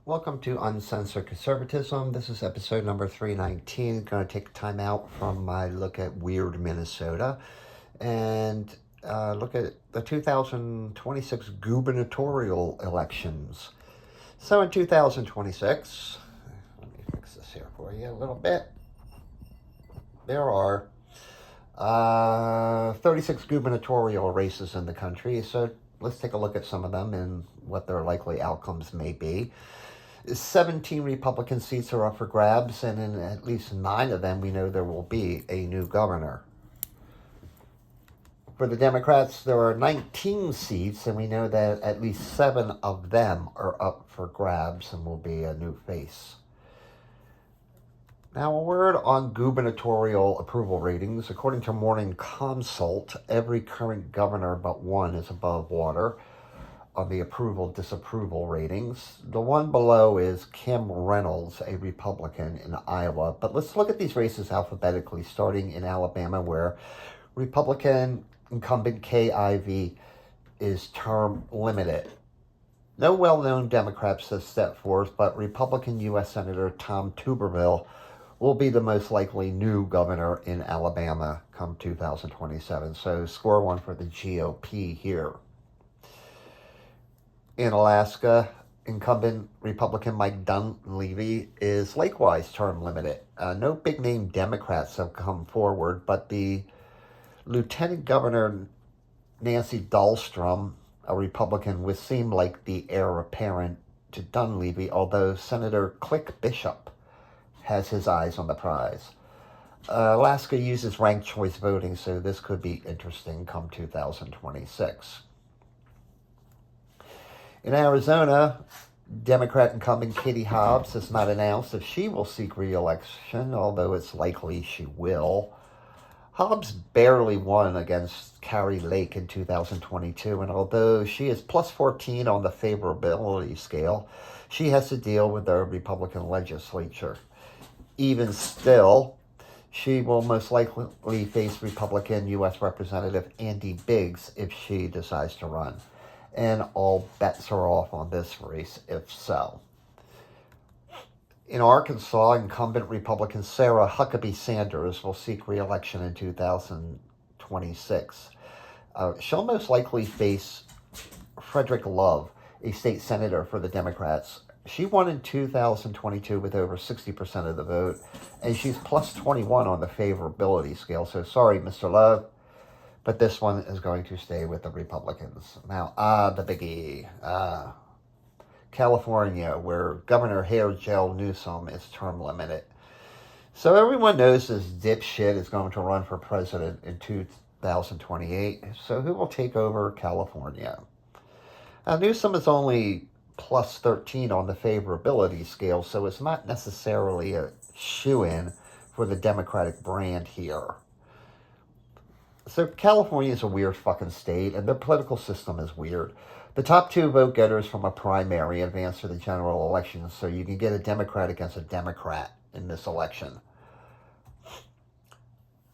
Welcome to Uncensored Conservatism. This is episode number 319. I'm going to take time out from my look at weird Minnesota and look at the 2026 gubernatorial elections. So in 2026, let me fix this here for you a little bit. There are 36 gubernatorial races in the country. So let's take a look at some of them and what their likely outcomes may be. 17 Republican seats are up for grabs, and in at least 9 of them, we know there will be a new governor. For the Democrats, there are 19 seats, and we know that at least 7 of them are up for grabs and will be a new face. Now, a word on gubernatorial approval ratings. According to Morning Consult, every current governor but one is above water on the approval-disapproval ratings. The one below is Kim Reynolds, a Republican in Iowa. But let's look at these races alphabetically, starting in Alabama, where Republican incumbent Kay Ivey is term limited. No well-known Democrats have stepped forth, but Republican U.S. Senator Tom Tuberville will be the most likely new governor in Alabama come 2027. So score one for the GOP here. In Alaska, incumbent Republican Mike Dunleavy is likewise term limited. No big-name Democrats have come forward, but the Lieutenant Governor Nancy Dahlstrom, a Republican, would seem like the heir apparent to Dunleavy, although Senator Click Bishop has his eyes on the prize. Alaska uses ranked choice voting, so this could be interesting come 2026. In Arizona, Democrat incumbent Katie Hobbs has not announced if she will seek re-election, although it's likely she will. Hobbs barely won against Kari Lake in 2022, and although she is plus 14 on the favorability scale, she has to deal with the Republican legislature. Even still, she will most likely face Republican U.S. Representative Andy Biggs if she decides to run. And all bets are off on this race if so. In Arkansas, incumbent Republican Sarah Huckabee Sanders will seek re-election in 2026. She'll most likely face Frederick Love, a state senator for the Democrats. She won in 2022 with over 60% of the vote, and she's plus 21 on the favorability scale. So sorry, Mr. Love, but this one is going to stay with the Republicans. Now, the biggie. California, where Governor Harold Newsom is term limited. So everyone knows this dipshit is going to run for president in 2028. So who will take over California? Now, Newsom is only plus 13 on the favorability scale, so it's not necessarily a shoo-in for the Democratic brand here. So California is a weird fucking state, and their political system is weird. The top 2 vote getters from a primary advance to the general election, so you can get a Democrat against a Democrat in this election.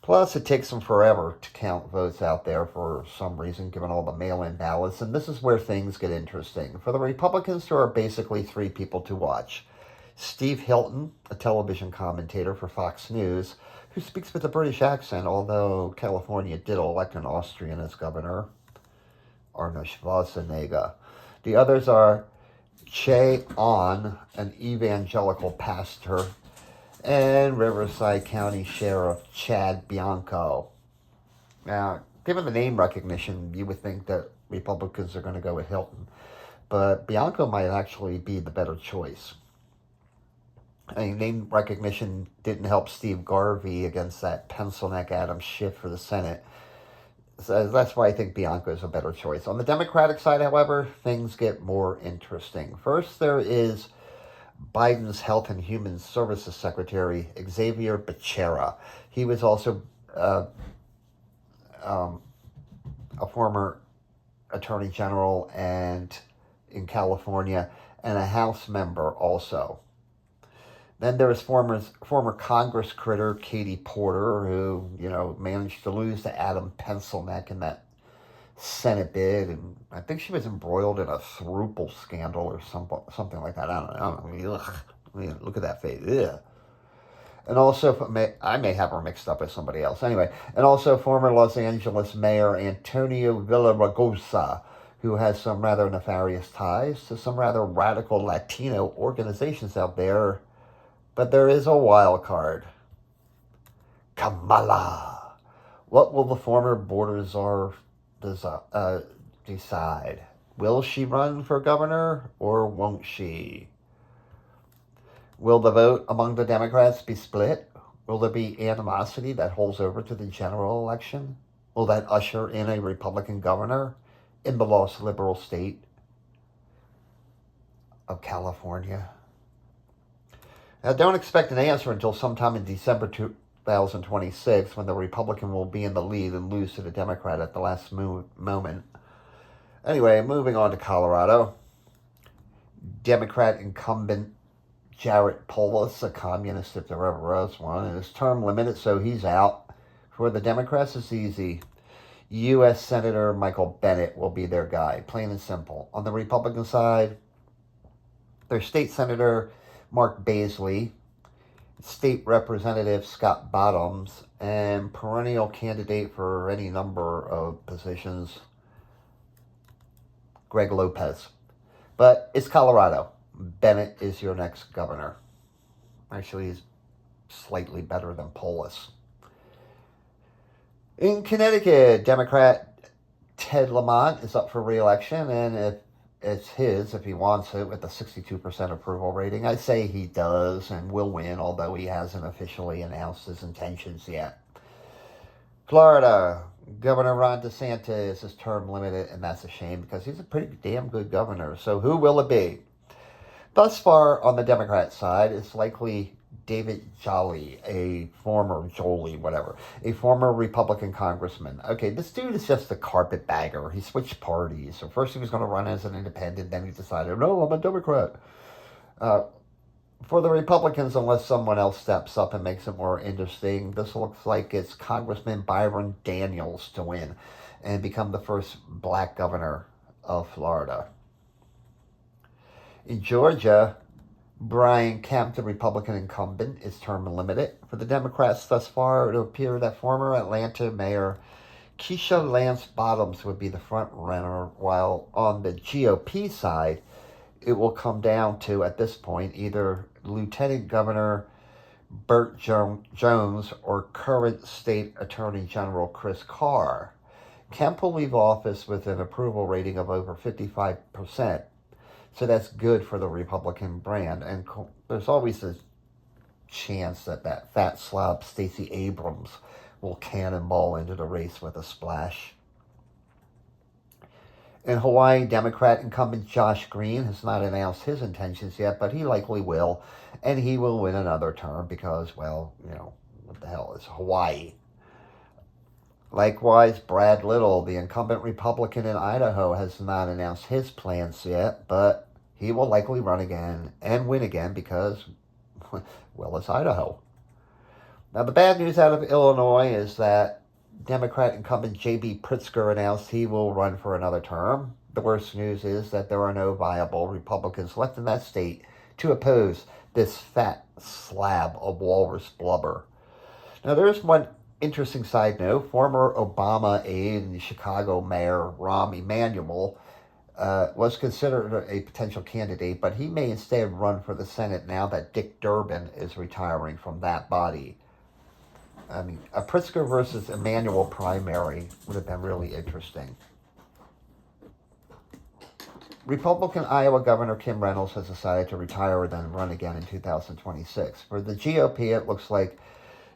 Plus, it takes them forever to count votes out there for some reason, given all the mail-in ballots, and this is where things get interesting. For the Republicans, there are basically 3 people to watch. Steve Hilton, a television commentator for Fox News, who speaks with a British accent, although California did elect an Austrian as governor, Arnold Schwarzenegger. The others are Che On, an evangelical pastor, and Riverside County Sheriff Chad Bianco. Now, given the name recognition, you would think that Republicans are going to go with Hilton, but Bianco might actually be the better choice. I mean, name recognition didn't help Steve Garvey against that pencil neck Adam Schiff for the Senate. So that's why I think Bianco is a better choice. On the Democratic side, however, things get more interesting. First, there is Biden's Health and Human Services Secretary, Xavier Becerra. He was also a former Attorney General and in California, and a House member also. Then there was former Congress critter Katie Porter, who, managed to lose to Adam Pencilneck in that Senate bid, and I think she was embroiled in a thruple scandal or something like that. I don't know. Ugh. I mean, look at that face. Ugh. And also, I may have her mixed up with somebody else. Anyway, and also former Los Angeles Mayor Antonio Villaraigosa, who has some rather nefarious ties to some rather radical Latino organizations out there. But there is a wild card. Kamala. What will the former border czar decide? Will she run for governor or won't she? Will the vote among the Democrats be split? Will there be animosity that holds over to the general election? Will that usher in a Republican governor in the lost liberal state of California? Now, don't expect an answer until sometime in December 2026, when the Republican will be in the lead and lose to the Democrat at the last moment. Anyway, moving on to Colorado. Democrat incumbent Jared Polis, a communist if there ever was one, and his term limited, so he's out. For the Democrats, it's easy. U.S. Senator Michael Bennet will be their guy, plain and simple. On the Republican side, their state senator Mark Baisley, state representative Scott Bottoms, and perennial candidate for any number of positions, Greg Lopez. But it's Colorado. Bennett is your next governor. Actually, he's slightly better than Polis. In Connecticut, Democrat Ted Lamont is up for re-election, and if it's his, if he wants it, with a 62% approval rating, I'd say he does and will win, although he hasn't officially announced his intentions yet. Florida, Governor Ron DeSantis is term limited, and that's a shame because he's a pretty damn good governor. So who will it be? Thus far, on the Democrat side, it's likely David Jolly, a former Republican congressman. Okay, this dude is just a carpetbagger. He switched parties. So first he was going to run as an independent, then he decided, no, I'm a Democrat. For the Republicans, unless someone else steps up and makes it more interesting, this looks like it's Congressman Byron Daniels to win and become the first black governor of Florida. In Georgia, Brian Kemp, the Republican incumbent, is term limited. For the Democrats thus far, it would appear that former Atlanta Mayor Keisha Lance Bottoms would be the front runner, while on the GOP side, it will come down to, at this point, either Lieutenant Governor Burt Jones or current State Attorney General Chris Carr. Kemp will leave office with an approval rating of over 55%. So that's good for the Republican brand. And there's always a chance that that fat slob Stacey Abrams will cannonball into the race with a splash. In Hawaii, Democrat incumbent Josh Green has not announced his intentions yet, but he likely will. And he will win another term because, well, what the hell is Hawaii? Likewise, Brad Little, the incumbent Republican in Idaho, has not announced his plans yet, but he will likely run again and win again because, well, it's Idaho. Now, the bad news out of Illinois is that Democrat incumbent J.B. Pritzker announced he will run for another term. The worst news is that there are no viable Republicans left in that state to oppose this fat slab of walrus blubber. Now, there's one interesting side note. Former Obama aide and Chicago Mayor Rahm Emanuel was considered a potential candidate, but he may instead run for the Senate now that Dick Durbin is retiring from that body. I mean, a Pritzker versus Emanuel primary would have been really interesting. Republican Iowa Governor Kim Reynolds has decided to retire and then run again in 2026. For the GOP, it looks like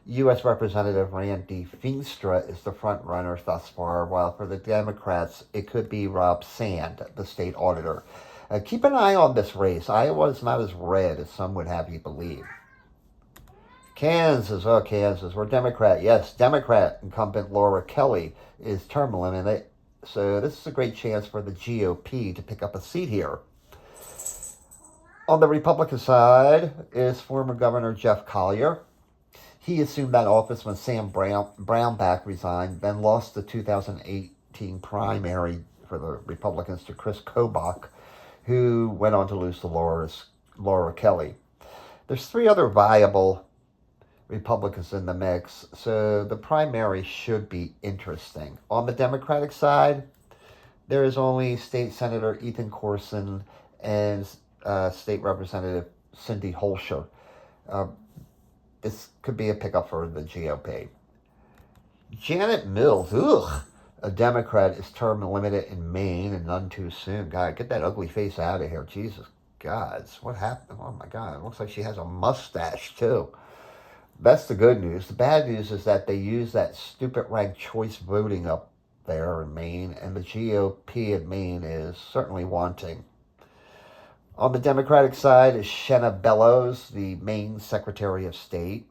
U.S. Representative Randy Feenstra is the front runner thus far, while for the Democrats, it could be Rob Sand, the state auditor. Keep an eye on this race. Iowa is not as red as some would have you believe. Kansas, we're Democrat. Yes, Democrat incumbent Laura Kelly is term limited, so this is a great chance for the GOP to pick up a seat here. On the Republican side is former Governor Jeff Collier. He assumed that office when Sam Brownback resigned, then lost the 2008 2018 primary for the Republicans to Chris Kobach, who went on to lose to Laura Kelly. There's three other viable Republicans in the mix, so the primary should be interesting. On the Democratic side, there is only State Senator Ethan Corson and State Representative Cindy Holscher. This could be a pickup for the GOP. Janet Mills, a Democrat, is term limited in Maine and none too soon. God, get that ugly face out of here. Jesus, God, what happened? Oh my God, it looks like she has a mustache too. That's the good news. The bad news is that they use that stupid ranked choice voting up there in Maine, and the GOP in Maine is certainly wanting. On the Democratic side is Shenna Bellows, the Maine Secretary of State.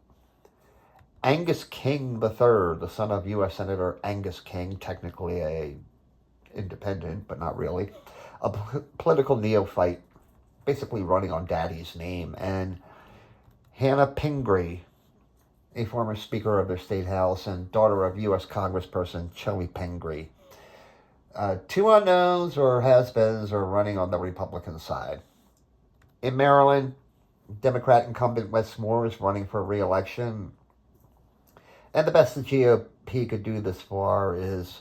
Angus King III, the son of U.S. Senator Angus King, technically a independent, but not really, a political neophyte, basically running on daddy's name. And Hannah Pingree, a former Speaker of the State House and daughter of U.S. Congressperson Chellie Pingree. Two unknowns or has-beens are running on the Republican side. In Maryland, Democrat incumbent Wes Moore is running for re-election. And the best the GOP could do this far is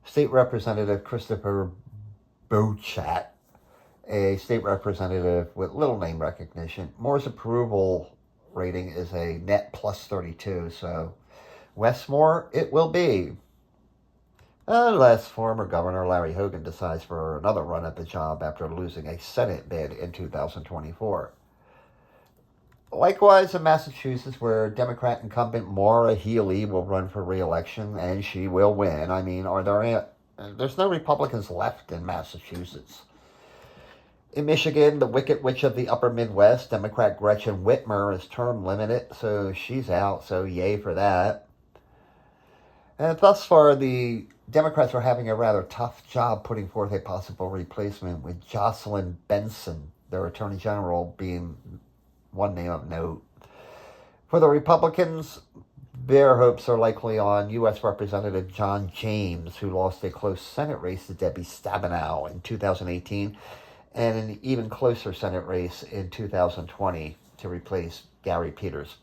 State Representative Christopher Bochat, a state representative with little name recognition. Moore's approval rating is a net plus 32, so Wes Moore it will be. Unless former Governor Larry Hogan decides for another run at the job after losing a Senate bid in 2024. Likewise, in Massachusetts, where Democrat incumbent Maura Healey will run for re-election, and she will win. I mean, there's no Republicans left in Massachusetts. In Michigan, the Wicked Witch of the Upper Midwest, Democrat Gretchen Whitmer, is term limited, so she's out, so yay for that. And thus far, the Democrats are having a rather tough job putting forth a possible replacement, with Jocelyn Benson, their Attorney General, being one name of note. For the Republicans, their hopes are likely on U.S. Representative John James, who lost a close Senate race to Debbie Stabenow in 2018, and an even closer Senate race in 2020 to replace Gary Peters.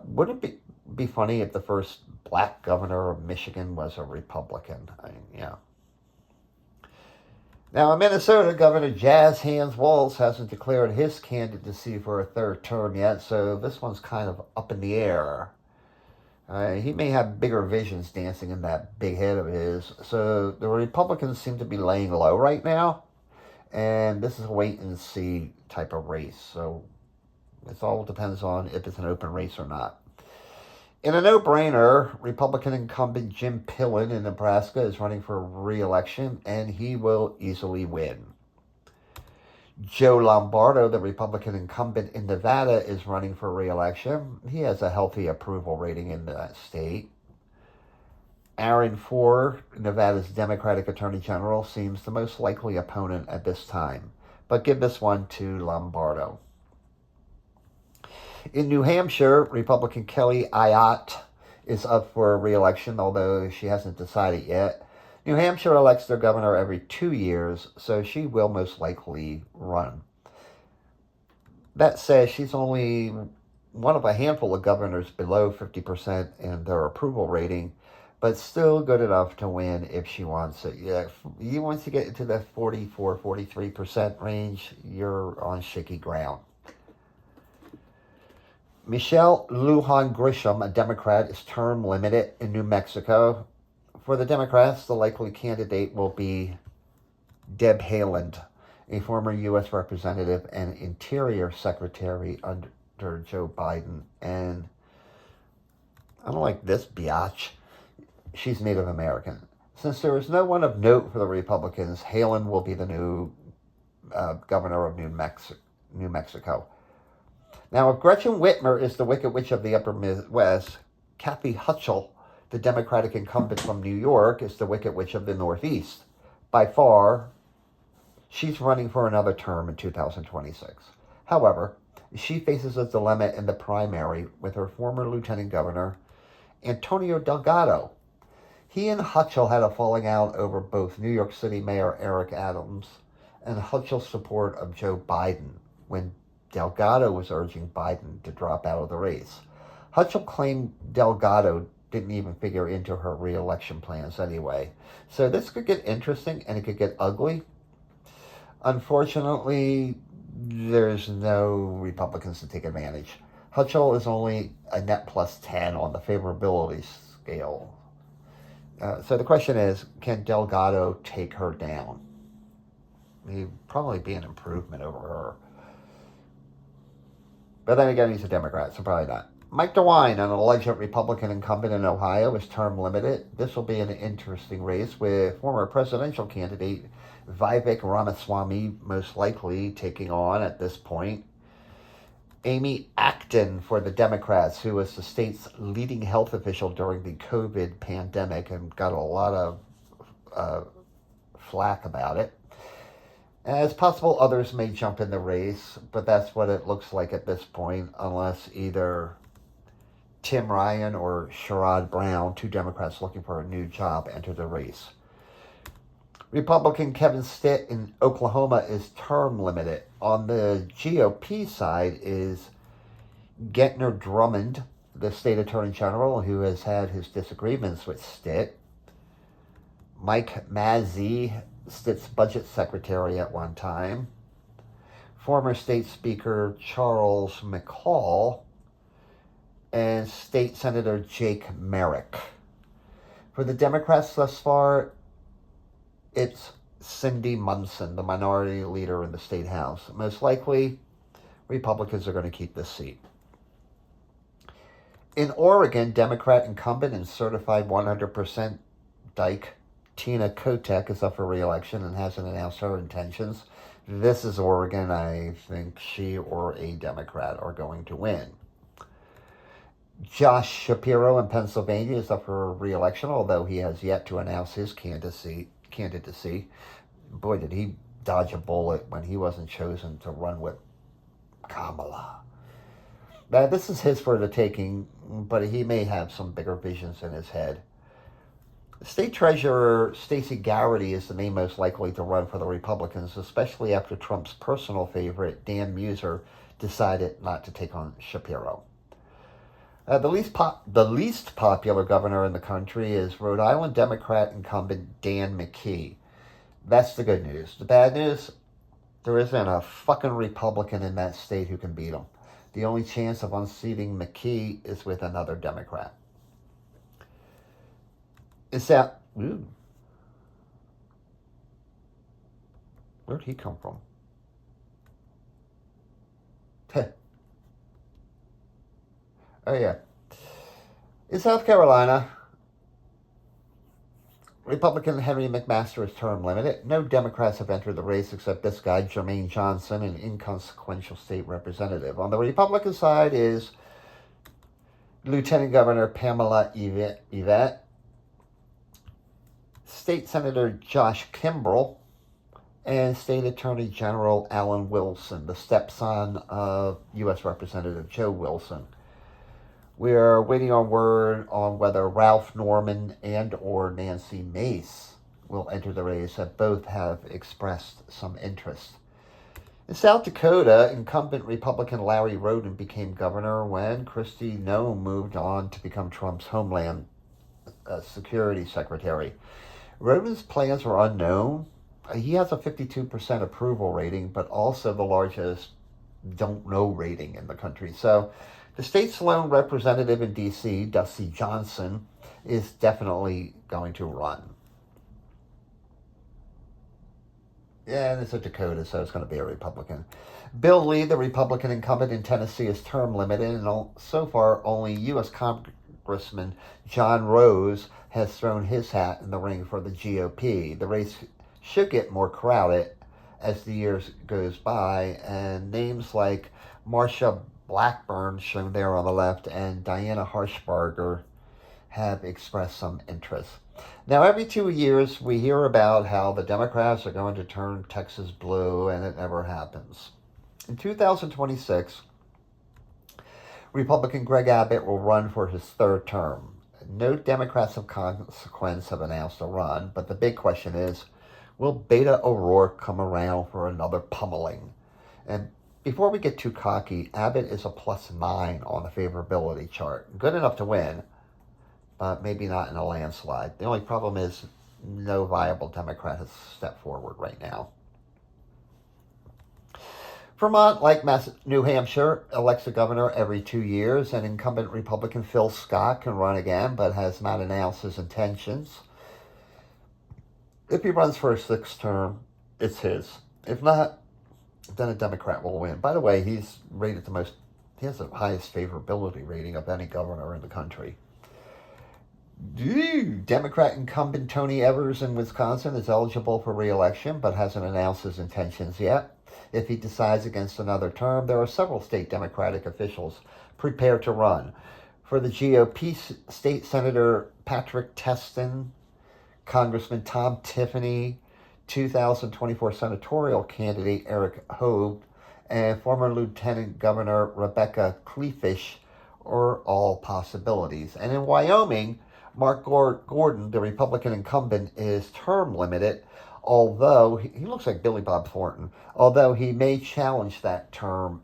Wouldn't it be funny if the first black governor of Michigan was a Republican? Now, in Minnesota, Governor Jazz Hands Walz hasn't declared his candidacy for a third term yet, so this one's kind of up in the air. He may have bigger visions dancing in that big head of his. So the Republicans seem to be laying low right now, and this is a wait-and-see type of race. So it all depends on if it's an open race or not. In a no-brainer, Republican incumbent Jim Pillen in Nebraska is running for re-election, and he will easily win. Joe Lombardo, the Republican incumbent in Nevada, is running for re-election. He has a healthy approval rating in that state. Aaron Ford, Nevada's Democratic Attorney General, seems the most likely opponent at this time, but give this one to Lombardo. In New Hampshire, Republican Kelly Ayotte is up for re-election, although she hasn't decided yet. New Hampshire elects their governor every 2 years, so she will most likely run. That said, she's only one of a handful of governors below 50% in their approval rating, but still good enough to win if she wants it. Yeah, once you get into the 44, 43% range, you're on shaky ground. Michelle Lujan Grisham, a Democrat, is term limited in New Mexico. For the Democrats, the likely candidate will be Deb Haaland, a former U.S. Representative and Interior Secretary under Joe Biden. And I don't like this biatch. She's Native American. Since there is no one of note for the Republicans, Haaland will be the new governor of New Mexico. Now, if Gretchen Whitmer is the Wicked Witch of the Upper Midwest, Kathy Hochul, the Democratic incumbent from New York, is the Wicked Witch of the Northeast. By far, she's running for another term in 2026. However, she faces a dilemma in the primary with her former Lieutenant Governor, Antonio Delgado. He and Hutchell had a falling out over both New York City Mayor Eric Adams and Hutchell's support of Joe Biden when Delgado was urging Biden to drop out of the race. Hutchell claimed Delgado didn't even figure into her re-election plans anyway. So this could get interesting and it could get ugly. Unfortunately, there's no Republicans to take advantage. Hutchell is only a net plus 10 on the favorability scale. So the question is, can Delgado take her down? He'd probably be an improvement over her. But then again, he's a Democrat, so probably not. Mike DeWine, an alleged Republican incumbent in Ohio, is term limited. This will be an interesting race with former presidential candidate Vivek Ramaswamy most likely taking on, at this point, Amy Acton for the Democrats, who was the state's leading health official during the COVID pandemic and got a lot of flack about it. As possible, others may jump in the race, but that's what it looks like at this point, unless either Tim Ryan or Sherrod Brown, two Democrats looking for a new job, enter the race. Republican Kevin Stitt in Oklahoma is term limited. On the GOP side is Gentner Drummond, the state attorney general, who has had his disagreements with Stitt. Mike Mazzei, Stitt's budget secretary at one time. Former state speaker Charles McCall, and State Senator Jake Merrick. For the Democrats thus far, it's Cindy Munson, the minority leader in the state house. Most likely, Republicans are going to keep this seat. In Oregon, Democrat incumbent and certified 100% dyke Tina Kotek is up for re-election and hasn't announced her intentions. This is Oregon. I think she or a Democrat are going to win. Josh Shapiro in Pennsylvania is up for re-election, although he has yet to announce his candidacy. Boy, did he dodge a bullet when he wasn't chosen to run with Kamala. Now, this is his for the taking, but he may have some bigger visions in his head. State Treasurer Stacey Garrity is the name most likely to run for the Republicans, especially after Trump's personal favorite, Dan Muser, decided not to take on Shapiro. The least popular governor in the country is Rhode Island Democrat incumbent Dan McKee. That's the good news. The bad news, there isn't a fucking Republican in that state who can beat him. The only chance of unseating McKee is with another Democrat. Is that... Ooh. Where'd he come from? Oh, yeah. In South Carolina, Republican Henry McMaster is term limited. No Democrats have entered the race except this guy, Jermaine Johnson, an inconsequential state representative. On the Republican side is Lieutenant Governor Pamela Yvette, State Senator Josh Kimbrell, and State Attorney General Alan Wilson, the stepson of U.S. Representative Joe Wilson. We are waiting on word on whether Ralph Norman and or Nancy Mace will enter the race, that both have expressed some interest. In South Dakota, incumbent Republican Larry Roden became governor when Kristi Noem moved on to become Trump's Homeland Security Secretary. Roden's plans were unknown. He has a 52% approval rating, but also the largest don't know rating in the country. So the state's lone representative in D.C., Dusty Johnson, is definitely going to run. Yeah, and it's a Dakota, so it's going to be a Republican. Bill Lee, the Republican incumbent in Tennessee, is term limited, and so far only U.S. Congressman John Rose has thrown his hat in the ring for the GOP. The race should get more crowded as the years goes by, and names like Marsha Blackburn, shown there on the left, and Diana Harshbarger have expressed some interest. Now, every 2 years, we hear about how the Democrats are going to turn Texas blue, and it never happens. In 2026, Republican Greg Abbott will run for his third term. No Democrats of consequence have announced a run, but the big question is, will Beto O'Rourke come around for another pummeling? And before we get too cocky, Abbott is a +9 on the favorability chart. Good enough to win, but maybe not in a landslide. The only problem is no viable Democrat has stepped forward right now. Vermont, like New Hampshire, elects a governor every 2 years, and incumbent Republican Phil Scott can run again, but has not announced his intentions. If he runs for a 6th term, it's his. If not, then a Democrat will win. By the way, he's rated he has the highest favorability rating of any governor in the country. Democrat incumbent Tony Evers in Wisconsin is eligible for re-election, but hasn't announced his intentions yet. If he decides against another term, there are several state Democratic officials prepared to run. For the GOP, State Senator Patrick Testin, Congressman Tom Tiffany, 2024 senatorial candidate Eric Hogue, and former Lieutenant Governor Rebecca Kleefisch are all possibilities. And in Wyoming, Mark Gordon, the Republican incumbent, is term limited, although he looks like Billy Bob Thornton, although he may challenge that term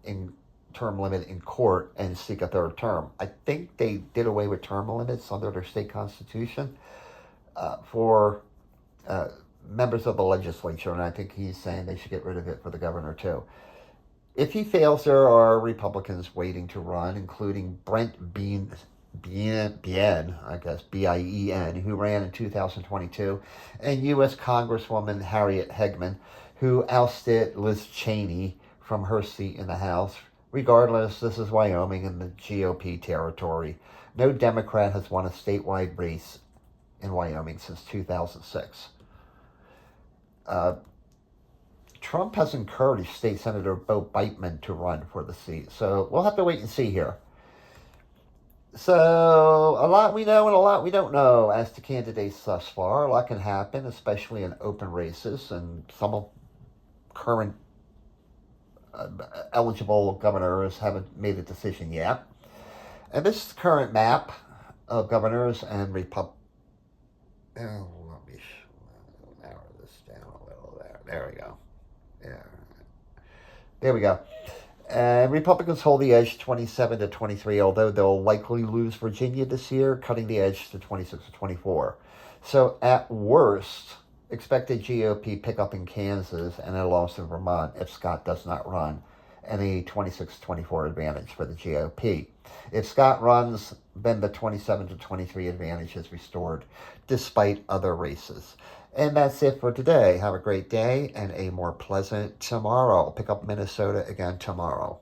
limit in court and seek a 3rd term. I think they did away with term limits under their state constitution for members of the legislature, and I think he's saying they should get rid of it for the governor too. If he fails, there are Republicans waiting to run, including Brent Bien, I guess, Bien, who ran in 2022, and U.S. Congresswoman Harriet Hegman, who ousted Liz Cheney from her seat in the House. Regardless, this is Wyoming in the GOP territory. No Democrat has won a statewide race in Wyoming since 2006. Trump has encouraged State Senator Bo Beitman to run for the seat, so we'll have to wait and see here. So, a lot we know and a lot we don't know as to candidates thus far. A lot can happen, especially in open races, and some of current eligible governors haven't made a decision yet. And this is the current map of governors and Let me narrow this down a little there. There we go. Yeah. There we go. Republicans hold the edge 27 to 23, although they'll likely lose Virginia this year, cutting the edge to 26 to 24. So at worst, expect a GOP pickup in Kansas and a loss in Vermont if Scott does not run, and a 26-24 advantage for the GOP. If Scott runs, then the 27 to 23 advantage is restored, despite other races. And that's it for today. Have a great day and a more pleasant tomorrow. Pick up Minnesota again tomorrow.